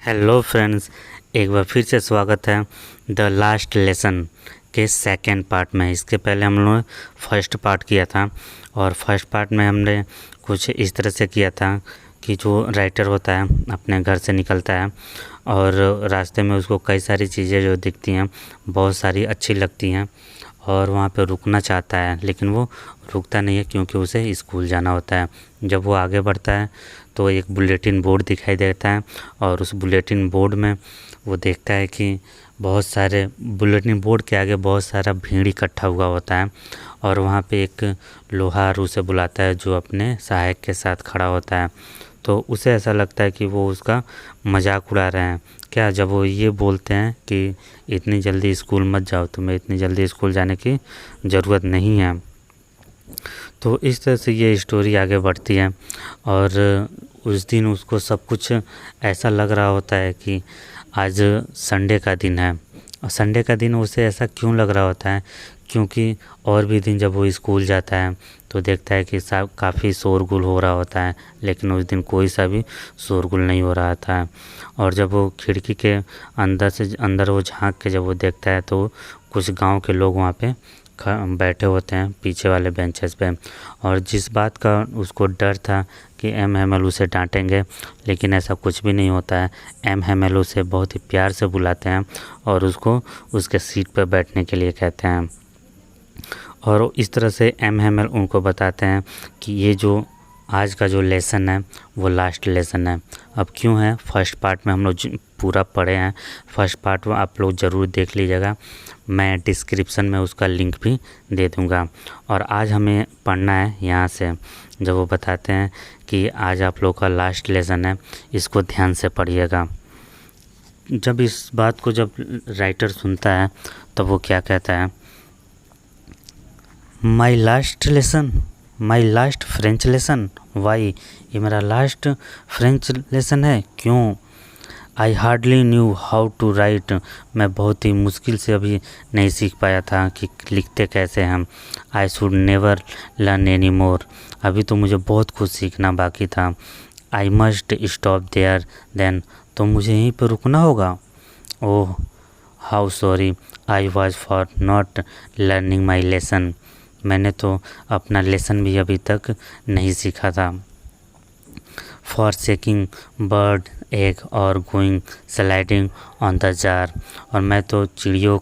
Hello friends, एक बार फिर से स्वागत है द लास्ट लेसन के सेकंड पार्ट में। इसके पहले हम लोगों ने फर्स्ट पार्ट किया था और फर्स्ट पार्ट में हमने कुछ इस तरह से किया था कि जो राइटर होता है अपने घर से निकलता है और रास्ते में उसको कई सारी चीज़ें जो दिखती हैं बहुत सारी अच्छी लगती हैं और वहाँ पे रुकना चाहता है, लेकिन वो रुकता नहीं है क्योंकि उसे स्कूल जाना होता है। जब वो आगे बढ़ता है तो एक बुलेटिन बोर्ड दिखाई देता है और उस बुलेटिन बोर्ड में वो देखता है कि बहुत सारे बुलेटिन बोर्ड के आगे बहुत सारा भीड़ इकट्ठा हुआ होता है और वहाँ पे एक लोहार उसे बुलाता है जो अपने सहायक के साथ खड़ा होता है। तो उसे ऐसा लगता है कि वो उसका मजाक उड़ा रहे हैं क्या, जब वो ये बोलते हैं कि इतनी जल्दी स्कूल मत जाओ, तुम्हें इतनी जल्दी स्कूल जाने की ज़रूरत नहीं है। तो इस तरह से ये स्टोरी आगे बढ़ती है और उस दिन उसको सब कुछ ऐसा लग रहा होता है कि आज संडे का दिन है। और संडे का दिन उसे ऐसा क्यों लग रहा होता है, क्योंकि और भी दिन जब वो स्कूल जाता है तो देखता है कि सब काफ़ी शोरगुल हो रहा होता है, लेकिन उस दिन कोई सा भी शोरगुल नहीं हो रहा था। और जब वो खिड़की के अंदर वो झांक के जब वो देखता है तो कुछ गांव के लोग वहाँ पे बैठे होते हैं पीछे वाले बेंचेस पे। और जिस बात का उसको डर था कि एम हेमल उसे डांटेंगे, लेकिन ऐसा कुछ भी नहीं होता है। एम हेमल उसे बहुत ही प्यार से बुलाते हैं और उसको उसके सीट पर बैठने के लिए कहते हैं। और इस तरह से एम हेमल उनको बताते हैं कि ये जो आज का जो लेसन है वो लास्ट लेसन है। अब क्यों है, फर्स्ट पार्ट में हम लोग पूरा पढ़े हैं, फर्स्ट पार्ट में आप लोग ज़रूर देख लीजिएगा, मैं डिस्क्रिप्शन में उसका लिंक भी दे दूँगा। और आज हमें पढ़ना है यहाँ से, जब वो बताते हैं कि आज आप लोग का लास्ट लेसन है, इसको ध्यान से पढ़िएगा। जब इस बात को जब राइटर सुनता है तब वो क्या कहता है, my last lesson, my last French lesson, why, ये मेरा लास्ट फ्रेंच लेसन है, क्यों? I hardly knew how to write, मैं बहुत ही मुश्किल से अभी नहीं सीख पाया था कि लिखते कैसे हैं। I should never learn any more, अभी तो मुझे बहुत कुछ सीखना बाकी था। I must stop there then, तो मुझे यहीं पर रुकना होगा। Oh how sorry I was for not learning my lesson, मैंने तो अपना लेसन भी अभी तक नहीं सीखा था। फॉर शेकिंग बर्ड एग और going sliding on the jar, और मैं तो चिड़ियों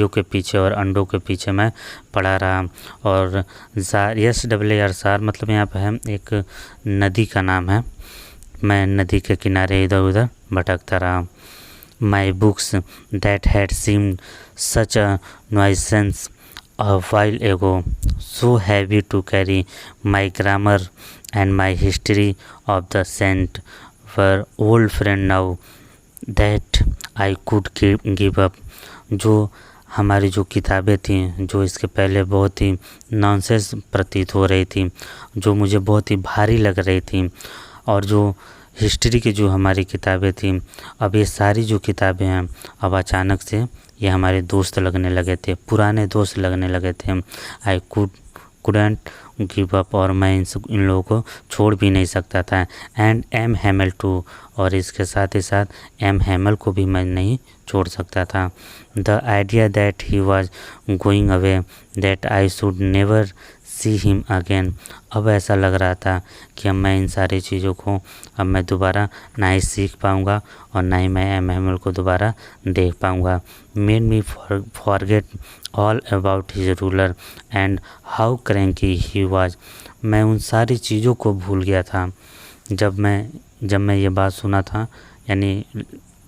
के पीछे और अंडों के पीछे मैं पड़ा रहा। और जार, SAR सार मतलब यहाँ पे है एक नदी का नाम है, मैं नदी के किनारे इधर उधर भटकता रहा। My books that had seemed such a nuisance a while ago, so heavy to carry, my grammar and my history of the saint were old friend now that I could give up। जो हमारी जो किताबें थीं जो इसके पहले बहुत ही nonsense प्रतीत हो रही थी, जो मुझे बहुत ही भारी लग रही थी, और जो हिस्ट्री की जो हमारी किताबें थीं, अब ये सारी जो किताबें हैं अब अचानक से ये हमारे दोस्त लगने लगे थे, पुराने दोस्त लगने लगे थे। आई कुडेंट गिव अप, और मैं इन लोगों को छोड़ भी नहीं सकता था। एंड एम हेमल टू, और इसके साथ ही साथ एम हेमल को भी मैं नहीं छोड़ सकता था। The idea that he was going away, that I should never see him again, अब ऐसा लग रहा था कि अब मैं इन सारी चीज़ों को अब मैं दोबारा ना ही सीख पाऊँगा और ना ही मैं एम हेमल को दोबारा देख पाऊँगा। Made me forget all about his ruler and how cranky he was, मैं उन सारी चीज़ों को भूल गया था जब मैं ये बात सुना था। यानी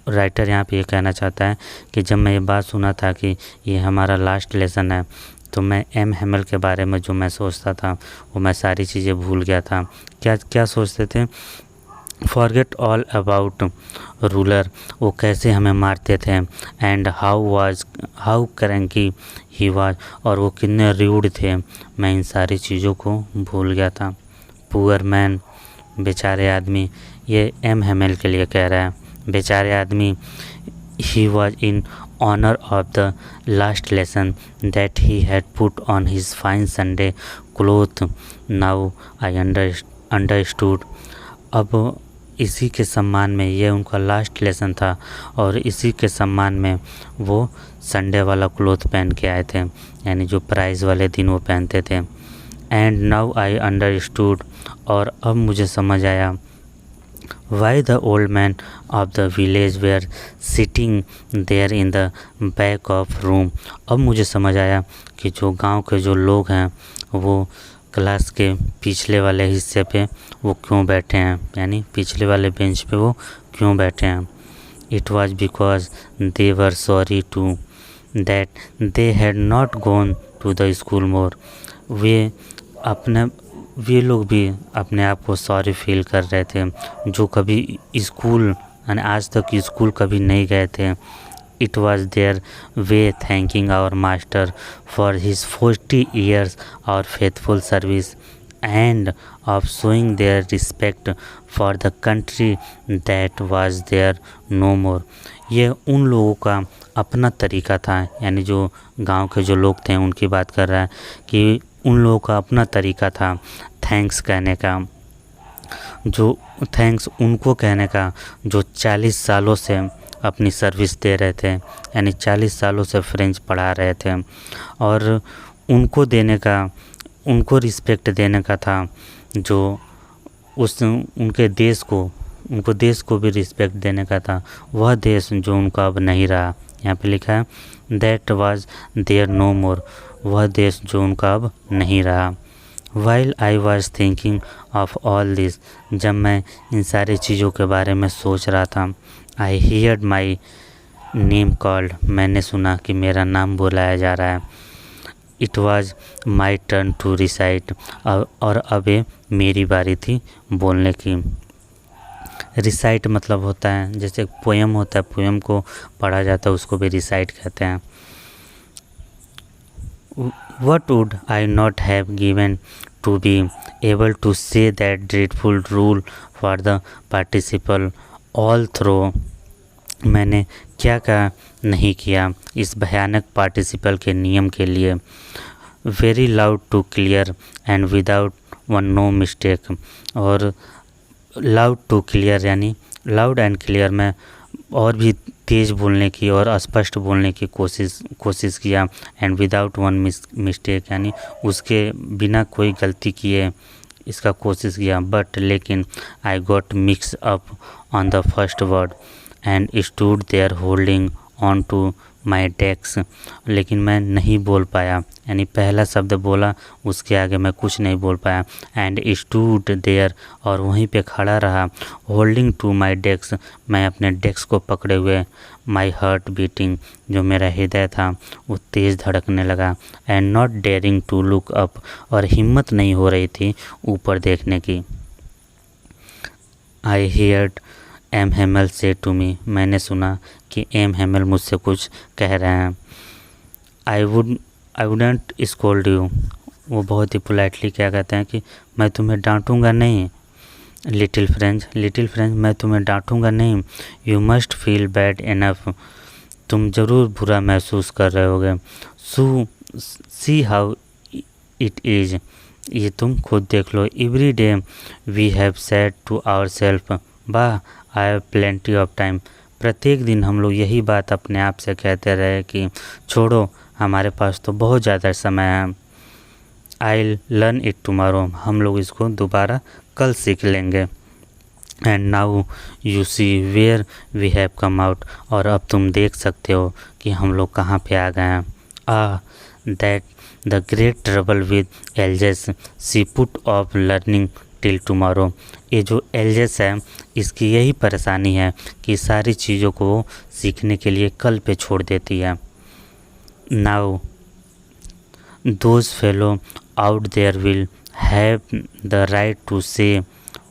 राइटर यहाँ पे ये कहना चाहता है कि जब मैं ये बात सुना था कि ये हमारा लास्ट लेसन है, तो मैं एम हेमल के बारे में जो मैं सोचता था वो मैं सारी चीज़ें भूल गया था। क्या क्या सोचते थे? फॉरगेट ऑल अबाउट रूलर, वो कैसे हमें मारते थे, and how cranky he was, और वो कितने रूड थे, मैं इन सारी चीज़ों को भूल गया था। पुअर मैन, बेचारे आदमी, ये एम हेमल के लिए कह रहा है, बेचारे आदमी। He was in honor of the last lesson that he had put on his fine Sunday cloth, now I understood। अब इसी के सम्मान में ये उनका लास्ट लेसन था और इसी के सम्मान में वो संडे वाला क्लोथ पहन के आए थे, यानी जो प्राइज़ वाले दिन वो पहनते थे। एंड नाउ आई अंडरस्टूड, और अब मुझे समझ आया, why the old man of the village were sitting there in the back of room. अब मुझे समझ आया कि जो गांव के जो लोग हैं वो क्लास के पिछले वाले हिस्से पे वो क्यों बैठे हैं, यानी पिछले वाले बेंच पे वो क्यों बैठे हैं। It was because they were sorry to that they had not gone to the school more. वे लोग भी अपने आप को सॉरी फील कर रहे थे जो कभी स्कूल, यानी आज तक स्कूल कभी नहीं गए थे। It was their way thanking our master for his 40 years और faithful service and of showing their respect for the country that was there no more. ये उन लोगों का अपना तरीका था, यानी जो गांव के जो लोग थे उनकी बात कर रहा है कि उन लोगों का अपना तरीका था थैंक्स कहने का, जो थैंक्स उनको कहने का जो 40 सालों से अपनी सर्विस दे रहे थे, यानी 40 सालों से फ्रेंच पढ़ा रहे थे, और उनको देने का, उनको रिस्पेक्ट देने का था जो उनके देश को, उनको देश को भी रिस्पेक्ट देने का था, वह देश जो उनका अब नहीं रहा। यहाँ पे लिखा है दैट वाज देयर नो मोर, वह देश जो उनका अब नहीं रहा। While I was thinking of all this, जब मैं इन सारी चीज़ों के बारे में सोच रहा था, I heard my name called, मैंने सुना कि मेरा नाम बुलाया जा रहा है। It was my turn to recite, और अब ये मेरी बारी थी बोलने की। रिसाइट मतलब होता है जैसे पोएम होता है, पोएम को पढ़ा जाता है उसको भी रिसाइट कहते हैं। What would I not have given to be able to say that dreadful rule for the participle all through, मैंने क्या क्या नहीं किया इस भयानक पार्टिसिपल के नियम के लिए। Very loud to clear and without one no mistake, और लाउड टू क्लियर यानी लाउड एंड क्लियर में और भी तेज़ बोलने की और स्पष्ट बोलने की कोशिश किया। एंड विदाउट वन मिस्टेक यानी उसके बिना कोई गलती किए इसका कोशिश किया। बट लेकिन I got mix up on the first word and stood there holding on to my desk, लेकिन मैं नहीं बोल पाया, यानी पहला शब्द बोला उसके आगे मैं कुछ नहीं बोल पाया। एंड स्टूड देयर, और वहीं पे खड़ा रहा। होल्डिंग टू माई डेस्क, मैं अपने डेस्क को पकड़े हुए। माई हार्ट बीटिंग, जो मेरा हृदय था वो तेज़ धड़कने लगा। And not daring to look up, और हिम्मत नहीं हो रही थी ऊपर देखने की। आई हियर्ड एम हेमल से टू मी, मैंने सुना कि एम हेमल मुझसे कुछ कह रहे हैं। आई वुडंट स्कोल्ड यू, वो बहुत ही पोलाइटली क्या कहते हैं कि मैं तुम्हें डांटूंगा नहीं। लिटिल फ्रेंच मैं तुम्हें डांटूंगा नहीं। You must feel bad enough, तुम ज़रूर बुरा महसूस कर रहे होगे। सी हाउ इट इज़, ये तुम खुद देख लो। Every day we have said to our self, वाह I have plenty of time, प्रत्येक दिन हम लोग यही बात अपने आप से कहते रहे कि छोड़ो हमारे पास तो बहुत ज़्यादा समय है। आई लर्न इट टुमारो, हम लोग इसको दोबारा कल सीख लेंगे। And now you see where we have come out, और अब तुम देख सकते हो कि हम लोग कहाँ पे आ गए हैं। That the great trouble with Alsace, see put off learning till tomorrow, ये जो एल्जेस है इसकी यही परेशानी है कि सारी चीज़ों को सीखने के लिए कल पे छोड़ देती है। Now those fellow out there will have the right to say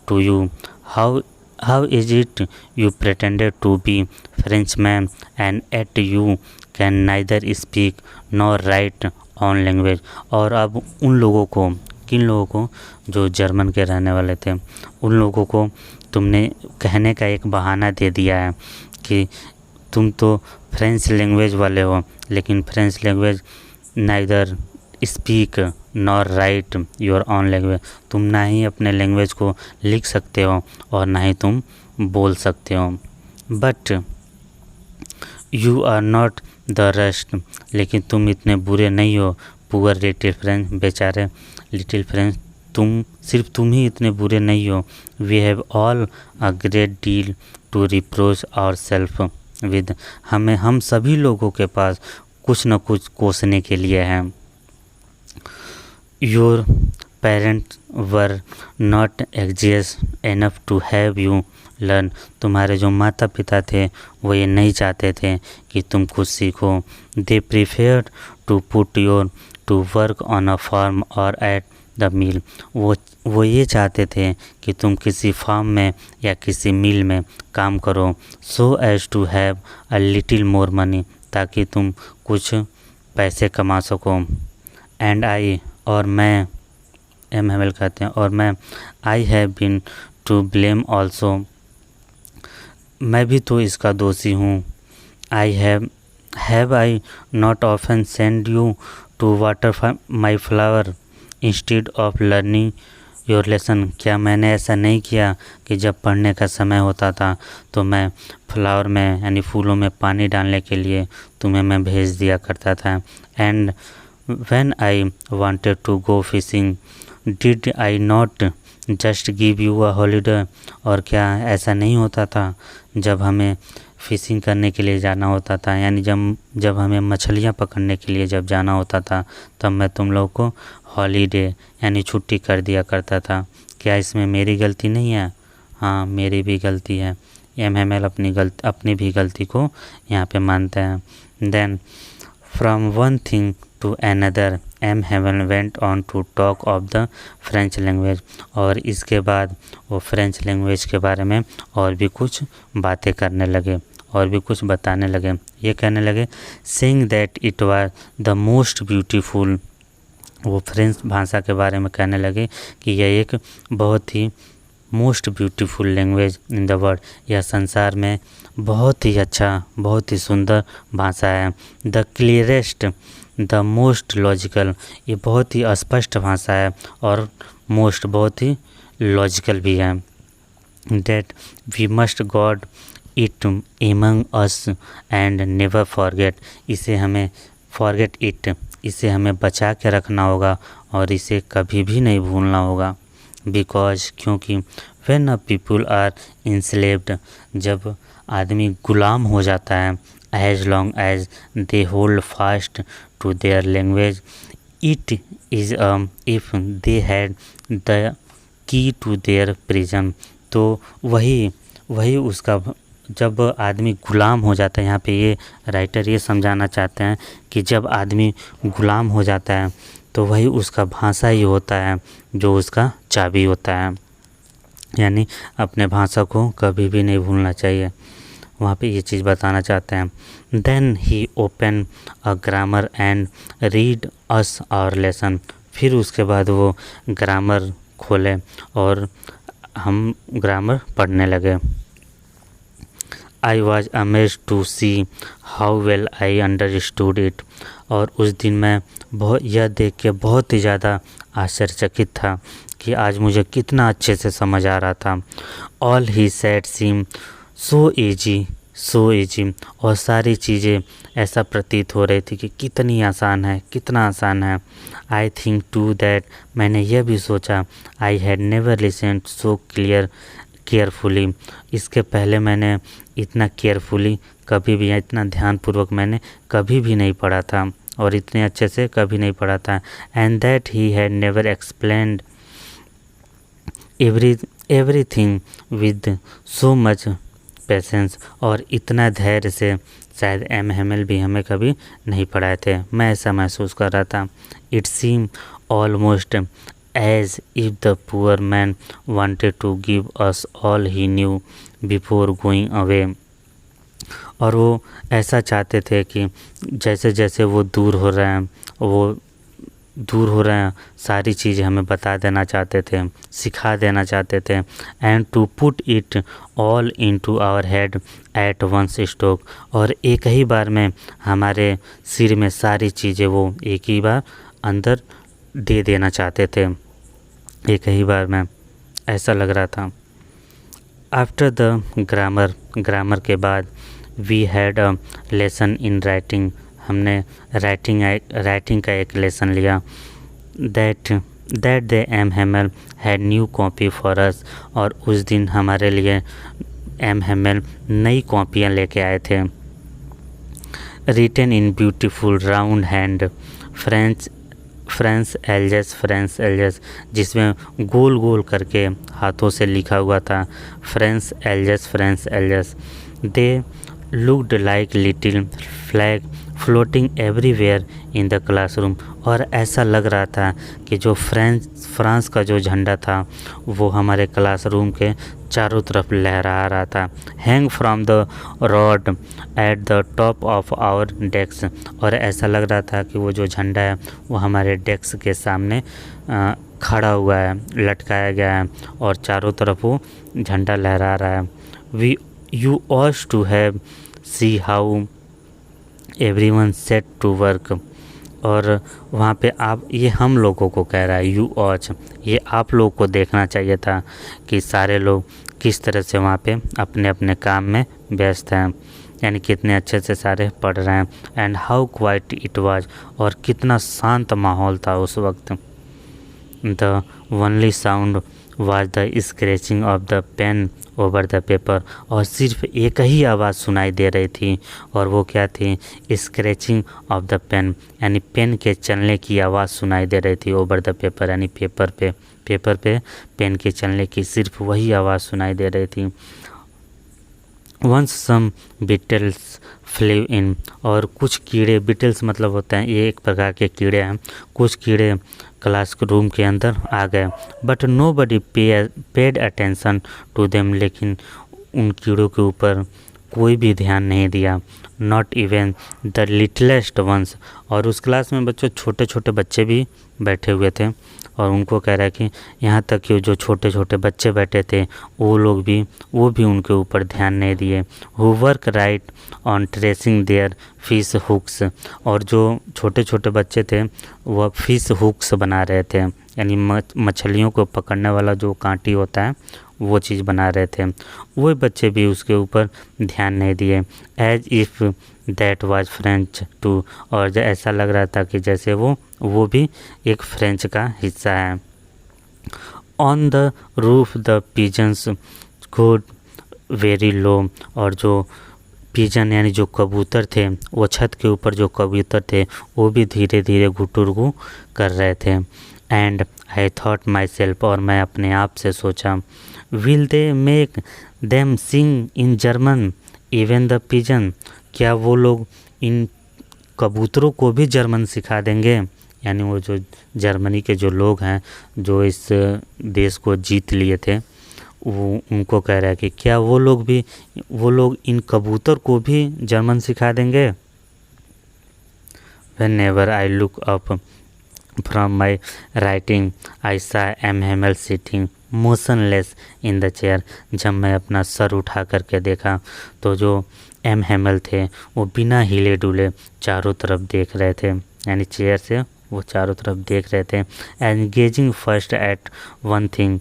to you how is it you pretended to be Frenchman and at you can neither speak nor write on language. और अब उन लोगों को, किन लोगों को, जो German के रहने वाले थे, उन लोगों को तुमने कहने का एक बहाना दे दिया है कि तुम तो फ्रेंच लैंग्वेज वाले हो, लेकिन French language neither speak nor right your on language, तुम ना ही अपने लैंग्वेज को लिख सकते हो और ना ही तुम बोल सकते हो। But you are not the rest, लेकिन तुम इतने बुरे नहीं हो। पुअर लिटिल फ्रेंच, बेचारे लिटिल फ्रेंच, सिर्फ तुम ही इतने बुरे नहीं हो। We have all a great deal to reproach ourselves with, हम सभी लोगों के पास कुछ न कुछ कोसने के लिए है। Your parents were not anxious enough to have you learn, तुम्हारे जो माता पिता थे वो ये नहीं चाहते थे कि तुम कुछ सीखो। They prefer to put your to work on a farm और एट द मिल, वो ये चाहते थे कि तुम किसी फार्म में या किसी मिल में काम करो। So as to have a little more money, ताकि तुम कुछ पैसे कमा सको। एंड आई, और मैं, एम हैवेल कहते हैं, और मैं, I have been to blame also, मैं भी तो इसका दोषी हूँ। I have I not often send you to water my flower instead of learning your lesson, क्या मैंने ऐसा नहीं किया कि जब पढ़ने का समय होता था तो मैं फ्लावर में यानी फूलों में पानी डालने के लिए तुम्हें मैं भेज दिया करता था। And when I wanted to go fishing did I not just give you a holiday, और क्या ऐसा नहीं होता था जब हमें फ़िशिंग करने के लिए जाना होता था, यानी जब हमें मछलियाँ पकड़ने के लिए जब जाना होता था तब मैं तुम लोग को हॉलीडे यानी छुट्टी कर दिया करता था। क्या इसमें मेरी गलती नहीं है? हाँ, मेरी भी गलती है। एमएमएल अपनी भी गलती को यहाँ पे मानते हैं। Then from one thing to another M Haven went on to talk of the French language, और इसके बाद वो फ्रेंच लैंग्वेज के बारे में और भी कुछ बातें करने लगे और भी कुछ बताने लगे। ये कहने लगे saying that it was the most beautiful, वो फ्रेंच भाषा के बारे में कहने लगे कि यह एक बहुत ही most beautiful language in the world, यह संसार में बहुत ही अच्छा, बहुत ही सुंदर भाषा है। The clearest, the most logical, ये बहुत ही स्पष्ट भाषा है और मोस्ट बहुत ही लॉजिकल भी है। That we must guard it among us and never forget, इसे हमें बचा के रखना होगा और इसे कभी भी नहीं भूलना होगा। बिकॉज, क्योंकि when a people are enslaved, जब आदमी गुलाम हो जाता है, as long as they hold fast to their language, it is if they had the key to their prison, तो वही उसका, जब आदमी गुलाम हो जाता है, यहाँ पे ये राइटर ये समझाना चाहते हैं कि जब आदमी गुलाम हो जाता है तो वही उसका भाषा ही होता है जो उसका चाबी होता है, यानी अपने भाषा को कभी भी नहीं भूलना चाहिए। वहाँ पे ये चीज़ बताना चाहते हैं। Then he open a grammar and read us our lesson, फिर उसके बाद वो ग्रामर खोले और हम ग्रामर पढ़ने लगे। I was amazed to see how well I understood it, और उस दिन मैं यह देख के बहुत ही ज़्यादा आश्चर्यचकित था कि आज मुझे कितना अच्छे से समझ आ रहा था। All he said seem so easy, और सारी चीज़ें ऐसा प्रतीत हो रही थी कि कितनी आसान है, कितना आसान है। आई थिंक टू दैट, मैंने यह भी सोचा, I had never listened so carefully, इसके पहले मैंने इतना केयरफुली कभी भी, इतना ध्यानपूर्वक मैंने कभी भी नहीं पढ़ा था और इतने अच्छे से कभी नहीं पढ़ा था। And that he had never explained everything with so much patience, और इतना धैर्य से शायद एम हेमेल भी हमें कभी नहीं पढ़ाए थे। मैं ऐसा महसूस कर रहा था। It seem almost as if the poor man wanted to give us all he knew before going away, और वो ऐसा चाहते थे कि जैसे जैसे वो दूर हो रहे हैं सारी चीज़ें हमें बता देना चाहते थे, सिखा देना चाहते थे। And to put it all into our head at once stroke, और एक ही बार में हमारे सिर में सारी चीज़ें वो एक ही बार अंदर दे देना चाहते थे एक ही बार में, ऐसा लग रहा था। आफ्टर द ग्रामर के बाद we had a lesson in writing, हमने राइटिंग का एक लेसन लिया। That the M Hamel had new copy for us, और उस दिन हमारे लिए एम हेमल नई कॉपियाँ लेके आए थे। Written in beautiful round hand French Alsace, जिसमें गोल गोल करके हाथों से लिखा हुआ था French Alsace. They looked like little flag floating everywhere in the classroom, और ऐसा लग रहा था कि जो फ्रांस का जो झंडा था वो हमारे क्लासरूम के चारों तरफ लहरा रहा था। Hang from the rod at the top of our desk, और ऐसा लग रहा था कि वो जो झंडा है वो हमारे डेस्क के सामने खड़ा हुआ है, लटकाया गया है, और चारों तरफ वो झंडा लहरा रहा है। You ought to have see how everyone set to work, और वहाँ पे आप, ये हम लोगों को कह रहा है यू ऑज, ये आप लोग को देखना चाहिए था कि सारे लोग किस तरह से वहाँ पे अपने अपने काम में व्यस्त हैं, यानी कितने अच्छे से सारे पढ़ रहे हैं। And how quiet it was, और कितना शांत माहौल था उस वक्त। The only sound was the scratching of the pen over the paper, और सिर्फ एक ही आवाज़ सुनाई दे रही थी, और वो क्या थी? स्क्रैचिंग ऑफ द पेन, यानी पेन के चलने की आवाज़ सुनाई दे रही थी। ओवर द पेपर यानी पेपर पे पेन के चलने की सिर्फ वही आवाज़ सुनाई दे रही थी। वंस सम बिटल्स फ्लेव इन, और कुछ कीड़े, बिटल्स मतलब होते हैं, ये एक प्रकार के कीड़े हैं, कुछ कीड़े क्लासरूम के अंदर आ गए। But nobody paid attention to them, लेकिन उन कीड़ों के ऊपर कोई भी ध्यान नहीं दिया। Not even the littlest ones, और उस क्लास में बच्चों छोटे छोटे बच्चे भी बैठे हुए थे, और उनको कह रहा है कि यहाँ तक कि जो छोटे छोटे बच्चे बैठे थे वो भी उनके ऊपर ध्यान नहीं दिए। Who work right on tracing their fish hooks, और जो छोटे छोटे बच्चे थे वह फिश हुक्स बना रहे थे, यानी मछलियों को पकड़ने वाला जो कांटी होता है वो चीज़ बना रहे थे। वो बच्चे भी उसके ऊपर ध्यान नहीं दिए। As if that was French too, और ऐसा लग रहा था कि जैसे वो भी एक फ्रेंच का हिस्सा है। On the roof the pigeons good very low, और जो पिजन यानी जो कबूतर थे, वो छत के ऊपर जो कबूतर थे वो भी धीरे धीरे घुटुरगु कर रहे थे। And I thought myself, और मैं अपने आप से सोचा, will they make them sing in German even the pigeon, क्या वो लोग इन कबूतरों को भी जर्मन सिखा देंगे? यानी वो जो जर्मनी के जो लोग हैं जो इस देश को जीत लिए थे, वो उनको कह रहा है कि क्या वो लोग इन कबूतर को भी जर्मन सिखा देंगे। Whenever I look up from my writing, I saw M. Hamel sitting motionless in the chair. जब मैं अपना सर उठा करके देखा तो जो एम हेमल थे वो बिना हिले डुले चारों तरफ देख रहे थे, यानी चेयर से वो चारों तरफ देख रहे थे। Engaging first at one thing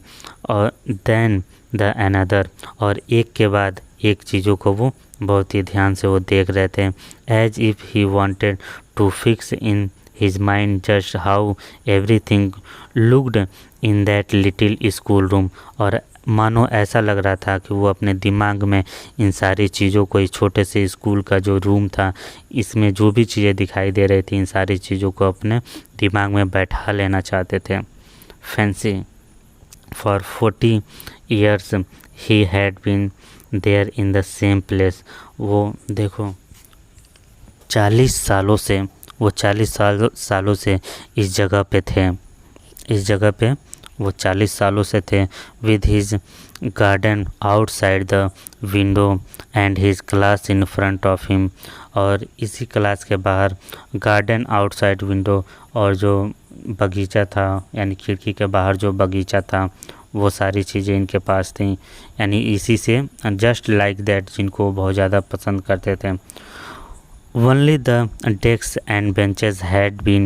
और देन द अनदर, और एक के बाद एक चीज़ों को वो बहुत ही ध्यान से वो देख रहे थे। As if he wanted to fix in his mind just how everything looked in that little school room, और मानो ऐसा लग रहा था कि वो अपने दिमाग में इन सारी चीज़ों को, इस छोटे से स्कूल का जो रूम था, इसमें जो भी चीज़ें दिखाई दे रही थी, इन सारी चीज़ों को अपने दिमाग में बैठा लेना चाहते थे। Fancy for 40 years he had been there in the same place. वो देखो 40 सालों से वो 40 सालों से इस जगह पे थे, इस जगह पे वो 40 सालों से थे। With his garden outside the window and his class in front of him, और इसी क्लास के बाहर गार्डन आउटसाइड विंडो, और जो बगीचा था यानी खिड़की के बाहर जो बगीचा था वो सारी चीज़ें इनके पास थी, यानी इसी से जस्ट लाइक दैट जिनको बहुत ज़्यादा पसंद करते थे। Only the desks and benches had been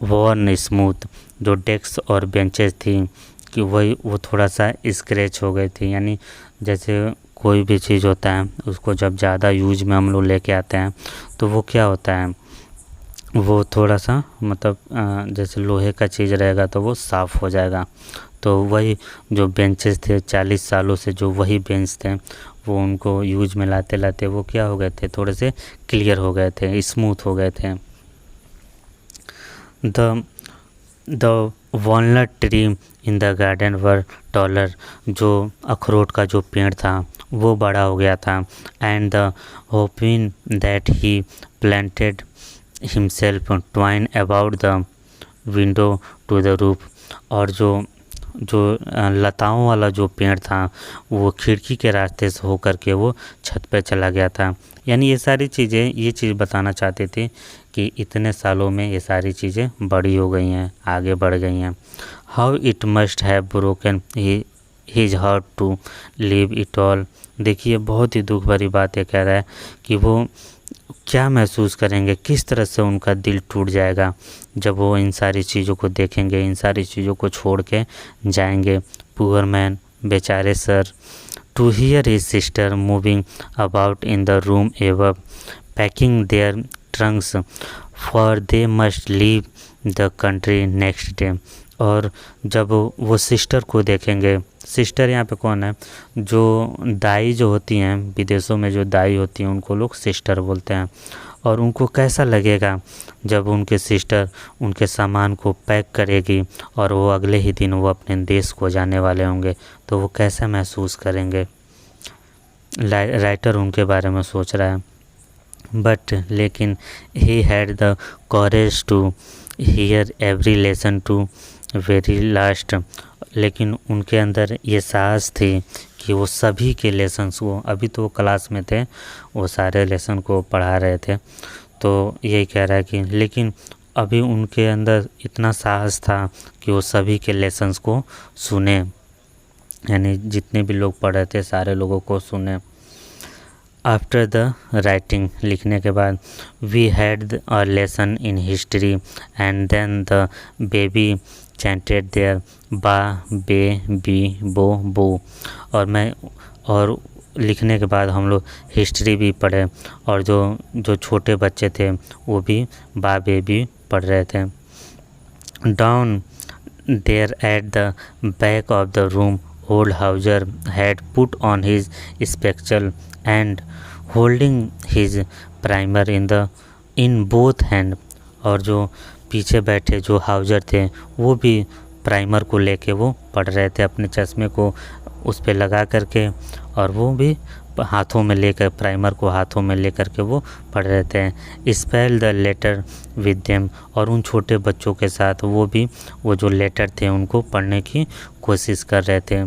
worn smooth, जो डेस्क और बेंचेस थी कि वो थोड़ा सा स्क्रैच हो गई थी। यानी जैसे कोई भी चीज़ होता है उसको जब ज़्यादा यूज में हम लोग लेके आते हैं तो वो क्या होता है, वो थोड़ा सा मतलब जैसे लोहे का चीज़ रहेगा तो वो साफ़ हो जाएगा। तो वही जो बेंचेस थे 40 सालों से जो वही बेंच थे वो उनको यूज में लाते लाते वो क्या हो गए थे, थोड़े से क्लियर हो गए थे, स्मूथ हो गए थे। The the walnut tree in the garden were taller, जो अखरोट का जो पेड़ था वो बड़ा हो गया था। And the hopping that he planted himself twine about the window to the roof, और जो जो लताओं वाला जो पेड़ था वो खिड़की के रास्ते से होकर के वो छत पे चला गया था। यानी ये सारी चीज़ें ये चीज़ बताना चाहते थे कि इतने सालों में ये सारी चीज़ें बड़ी हो गई हैं, आगे बढ़ गई हैं। How it must have broken his heart to leave it all. देखिए बहुत ही दुख भरी बात ये कह रहा है कि वो क्या महसूस करेंगे, किस तरह से उनका दिल टूट जाएगा जब वो इन सारी चीज़ों को देखेंगे, इन सारी चीज़ों को छोड़ के जाएंगे। पुअर मैन, बेचारे sir, to hear his sister moving about in the room above packing their trunks for they must leave the country next day. और जब वो सिस्टर को देखेंगे, सिस्टर यहाँ पे कौन है, जो दाई जो होती हैं विदेशों में, जो दाई होती हैं उनको लोग सिस्टर बोलते हैं। और उनको कैसा लगेगा जब उनके सिस्टर उनके सामान को पैक करेगी और वो अगले ही दिन वो अपने देश को जाने वाले होंगे, तो वो कैसा महसूस करेंगे। राइटर उनके बारे में सोच रहा है। बट लेकिन he had the courage to hear every lesson to very last, लेकिन उनके अंदर ये साहस थी कि वो सभी के लेसन्स को, अभी तो वो क्लास में थे, वो सारे लेसन को पढ़ा रहे थे, तो यही कह रहा है कि लेकिन अभी उनके अंदर इतना साहस था कि वो सभी के लेसन्स को सुने, यानी जितने भी लोग पढ़ रहे थे सारे लोगों को सुने। आफ्टर द राइटिंग, लिखने के बाद, we had a lesson in history and then the baby chanted their ba be B बो बो। और लिखने के बाद हम लोग हिस्ट्री भी पढ़े और जो छोटे बच्चे थे वो भी बा बे भी पढ़ रहे थे। Down there at the back of the room old Hauser had put on his spectacle and holding his primer in both hand. और जो पीछे बैठे जो हाउजर थे वो भी प्राइमर को लेके वो पढ़ रहे थे, अपने चश्मे को उस पे लगा करके, और वो भी हाथों में लेकर, प्राइमर को हाथों में लेकर के वो पढ़ रहे थे। Spell the letter with them, और उन छोटे बच्चों के साथ वो भी वो जो लेटर थे उनको पढ़ने की कोशिश कर रहे थे।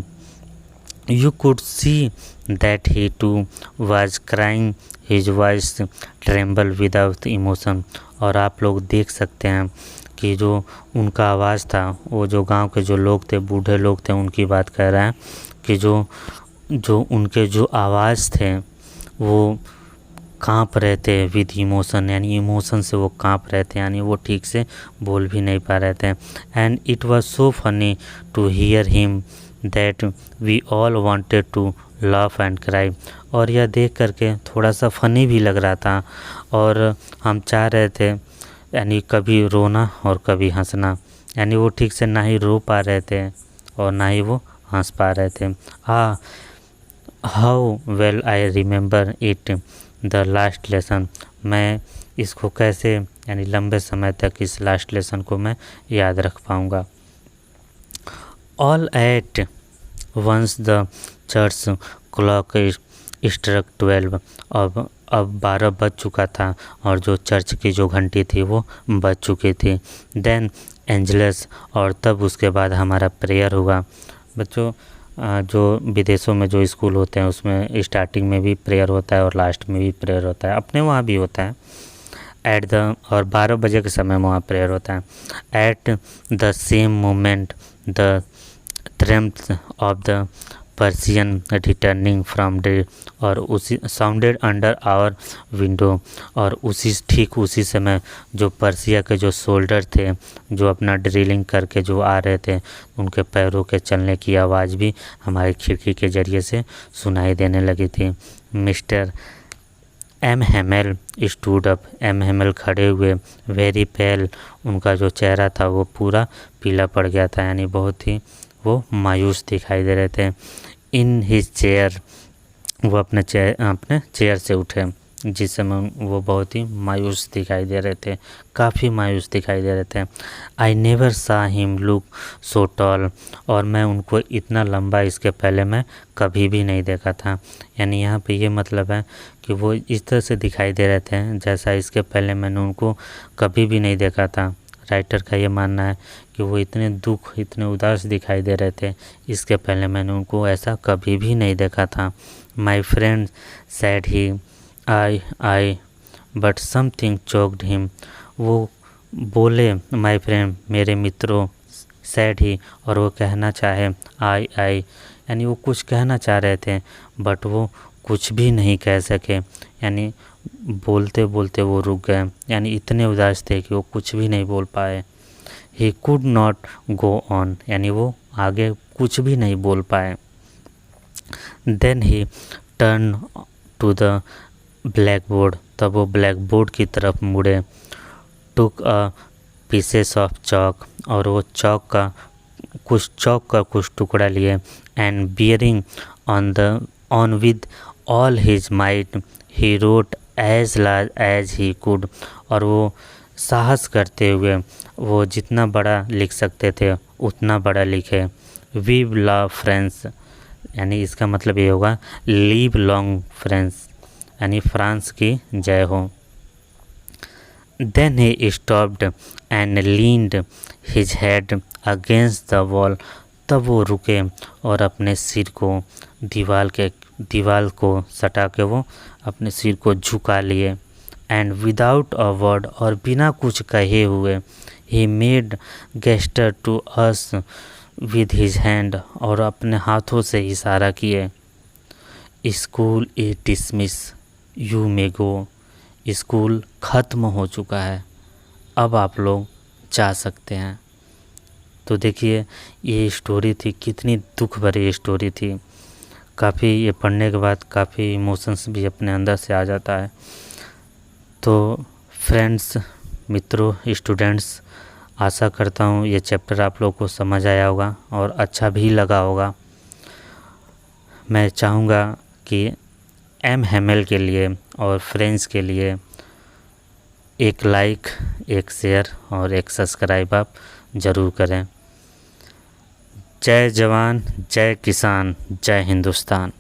You could see that he too was crying, his voice trembled without emotion। और आप लोग देख सकते हैं कि जो उनका आवाज़ था, वो जो गांव के जो लोग थे, बूढ़े लोग थे, उनकी बात कर रहे हैं कि जो उनके जो आवाज़ थे वो काँप रहे थे विद इमोशन, यानी इमोशन से वो काँप रहे थे, यानी वो ठीक से बोल भी नहीं पा रहे थे। And it was so funny to hear him that we all wanted to laugh and cry. और यह देख करके थोड़ा सा फ़नी भी लग रहा था और हम चाह रहे थे, यानी कभी रोना और कभी हंसना, यानी वो ठीक से ना ही रो पा रहे थे और ना ही वो हंस पा रहे थे। How well I remember it the last lesson. मैं इसको कैसे, यानी लंबे समय तक इस लास्ट लेसन को मैं याद रख पाऊँगा। All at once the church clock struck 12। अब 12 बज चुका था और जो चर्च की जो घंटी थी वो बज चुकी थी। देन एंजलस, और तब उसके बाद हमारा प्रेयर हुआ। बच्चों, जो विदेशों में जो स्कूल होते हैं उसमें स्टार्टिंग में भी प्रेयर होता है और लास्ट में भी प्रेयर होता है, अपने वहाँ भी होता है। और 12 बजे के समय में वहाँ प्रेयर होता है। At the same moment the ट्रेम्थ of the Prussian returning from day, और उसी साउंडेड अंडर आवर विंडो, और ठीक उसी समय जो पर्सिया के जो सोल्डर थे जो अपना ड्रिलिंग करके जो आ रहे थे, उनके पैरों के चलने की आवाज़ भी हमारी खिड़की के ज़रिए से सुनाई देने लगी थी। Mister M Hamel stood up, M Hamel खड़े हुए, वेरी पेल, उनका जो चेहरा था वो पूरा पीला पड़ गया था, यानी बहुत ही वो मायूस दिखाई दे रहे थे। इन हिज चेयर, वो अपने चेयर से उठे, जिस समय वो बहुत ही मायूस दिखाई दे रहे थे, काफ़ी मायूस दिखाई दे रहे थे। आई नेवर सा हिम लुक सो टॉल, और मैं उनको इतना लंबा इसके पहले मैं कभी भी नहीं देखा था। यानी यहाँ पे ये मतलब है कि वो इस तरह से दिखाई दे रहे थे जैसा इसके पहले मैंने उनको कभी भी नहीं देखा था। राइटर का ये मानना है कि वो इतने दुख, इतने उदास दिखाई दे रहे थे, इसके पहले मैंने उनको ऐसा कभी भी नहीं देखा था। My friend sad he, I but something choked him, वो बोले माई फ्रेंड, मेरे मित्रों, सैड ही, और वो कहना चाहे आई, यानी वो कुछ कहना चाह रहे थे बट वो कुछ भी नहीं कह सके, यानी बोलते बोलते वो रुक गए, यानी इतने उदास थे कि वो कुछ भी नहीं बोल पाए। He could not go on, यानी वो आगे कुछ भी नहीं बोल पाए। Then he turn to the blackboard, तब वो ब्लैक बोर्ड की तरफ मुड़े। Took a pieces of chalk, और वो चॉक का कुछ टुकड़ा लिए। And bearing on with all his might he wrote as large as he could, और वो साहस करते हुए वो जितना बड़ा लिख सकते थे उतना बड़ा लिखे। वीव लव फ्रांस, यानी इसका मतलब ये होगा लीव लॉन्ग फ्रांस, यानी फ्रांस की जय हो। Then he stopped and leaned his head against the wall, तब वो रुके और अपने सिर को दीवाल को सटा के वो अपने सिर को झुका लिए। एंड विदाउट अ वर्ड, और बिना कुछ कहे हुए, he made gesture to us with his hand, और अपने हाथों से इशारा किए। School is dismiss, you may go, school ख़त्म हो चुका है, अब आप लोग जा सकते हैं। तो देखिए ये स्टोरी थी, कितनी दुख भरी स्टोरी थी। काफ़ी ये पढ़ने के बाद काफ़ी इमोशंस भी अपने अंदर से आ जाता है। तो फ्रेंड्स, मित्रों, स्टूडेंट्स, आशा करता हूँ ये चैप्टर आप लोग को समझ आया होगा और अच्छा भी लगा होगा। मैं चाहूँगा कि एम हेमेल के लिए और फ्रेंड्स के लिए एक लाइक, एक शेयर और एक सब्सक्राइब आप ज़रूर करें। जय जवान, जय किसान, जय हिंदुस्तान।